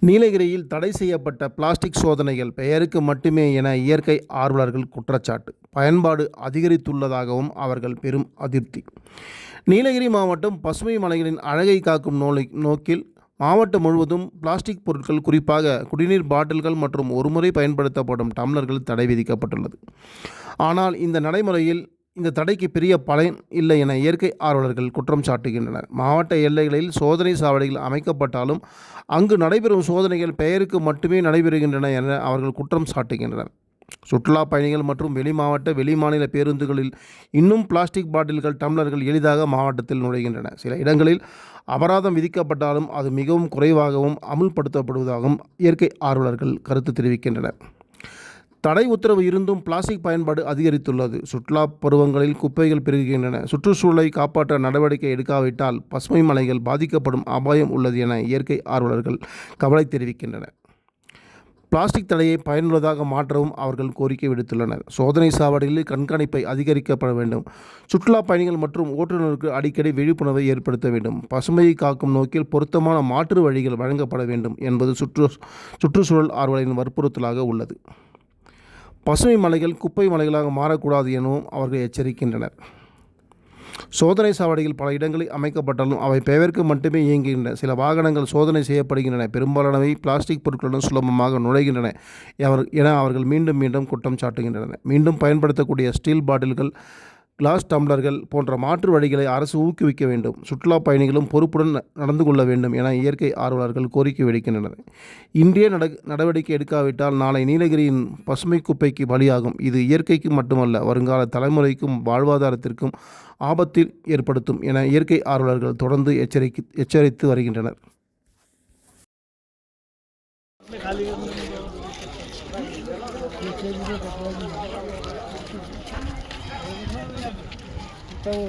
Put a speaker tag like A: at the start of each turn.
A: நீலகிரியில் தடை செய்யப்பட்ட பிளாஸ்டிக் சோதனைகள் பெயருக்கு மட்டுமே என இயற்கை ஆர்வலர்கள் குற்றச்சாட்டு. பயன்பாடு அதிகரித்துள்ளதாகவும் அவர்கள் பெரும் அதிருப்தி. நீலகிரி மாவட்டம் பசுமை மலைகளின் அழகை காக்கும் நோக்கில் மாவட்டம் முழுவதும் பிளாஸ்டிக் பொருட்கள், குறிப்பாக குடிநீர் பாட்டில்கள் மற்றும் ஒருமுறை பயன்படுத்தப்படும் டம்ளர்கள் தடை விதிக்கப்பட்டுள்ளது. ஆனால் இந்த நடைமுறையில் இந்த தடைக்கு பெரிய பலன் இல்லை என இயற்கை ஆர்வலர்கள் குற்றம் சாட்டுகின்றனர். மாவட்ட எல்லைகளில் சோதனை சாவடிகள் அமைக்கப்பட்டாலும் அங்கு நடைபெறும் சோதனைகள் பெயருக்கு மட்டுமே நடைபெறுகின்றன என அவர்கள் குற்றம் சாட்டுகின்றனர். சுற்றுலா பயணிகள் மற்றும் வெளிமாவட்ட வெளிமாநில பேருந்துகளில் இன்னும் பிளாஸ்டிக் பாட்டில்கள், டம்ளர்கள் எளிதாக மாவட்டத்தில் நுழைகின்றன. சில இடங்களில் அபராதம் விதிக்கப்பட்டாலும் அது மிகவும் குறைவாகவும் அமுல்படுத்தப்படுவதாகவும் இயற்கை ஆர்வலர்கள் கருத்து தெரிவிக்கின்றனர். தடை உத்தரவு இருந்தும் பிளாஸ்டிக் பயன்பாடு அதிகரித்துள்ளது. சுற்றுலா பருவங்களில் குப்பைகள் பெருகுகின்றன. சுற்றுச்சூழலை காப்பாற்ற நடவடிக்கை எடுக்காவிட்டால் பசுமை மலைகள் பாதிக்கப்படும் அபாயம் உள்ளது என இயற்கை ஆர்வலர்கள் கவலை தெரிவிக்கின்றனர். பிளாஸ்டிக் தடையை பயனுள்ளதாக மாற்றவும் அவர்கள் கோரிக்கை விடுத்துள்ளனர். சோதனை சாவடிகளில் கண்காணிப்பை அதிகரிக்கப்பட வேண்டும். சுற்றுலா பயணிகள் மற்றும் ஓட்டுநருக்கு அடிக்கடி விழிப்புணர்வை ஏற்படுத்த வேண்டும். பசுமையை காக்கும் நோக்கில் பொருத்தமான மாற்று வழிகள் வழங்கப்பட வேண்டும் என்பது சுற்றுச்சூழல் ஆர்வலரின் வற்புறுத்தலாக உள்ளது. பசுமை மலைகள் குப்பை மலைகளாக மாறக்கூடாது எனவும் அவர்கள் எச்சரிக்கின்றனர். சோதனை சாவடிகள் பல இடங்களில் அமைக்கப்பட்டாலும் அவை பெயருக்கு மட்டுமே இயங்குகின்றன. சில வாகனங்கள் சோதனை செய்யப்படுகின்றன. பெரும்பாலானவை பிளாஸ்டிக் பொருட்களுடன் சுலபமாக நுழைகின்றன என அவர்கள் மீண்டும் மீண்டும் குற்றம் சாட்டுகின்றனர். மீண்டும் பயன்படுத்தக்கூடிய ஸ்டீல் பாட்டில்கள், கிளாஸ் டம்ளர்கள் போன்ற மாற்று வழிகளை அரசு ஊக்குவிக்க வேண்டும். சுற்றுலா பயணிகளும் பொறுப்புடன் நடந்து கொள்ள வேண்டும் என இயற்கை ஆர்வலர்கள் கோரிக்கை விடுக்கின்றனர். இன்றைய நடவடிக்கை எடுக்காவிட்டால் நாளை நீலகிரியின் பசுமை குப்பைக்கு பலியாகும். இது இயற்கைக்கு மட்டுமல்ல, வருங்கால தலைமுறைக்கும் வாழ்வாதாரத்திற்கும் ஆபத்தில் ஏற்படுத்தும் என இயற்கை ஆர்வலர்கள் தொடர்ந்து எச்சரித்து வருகின்றனர்.
B: Então,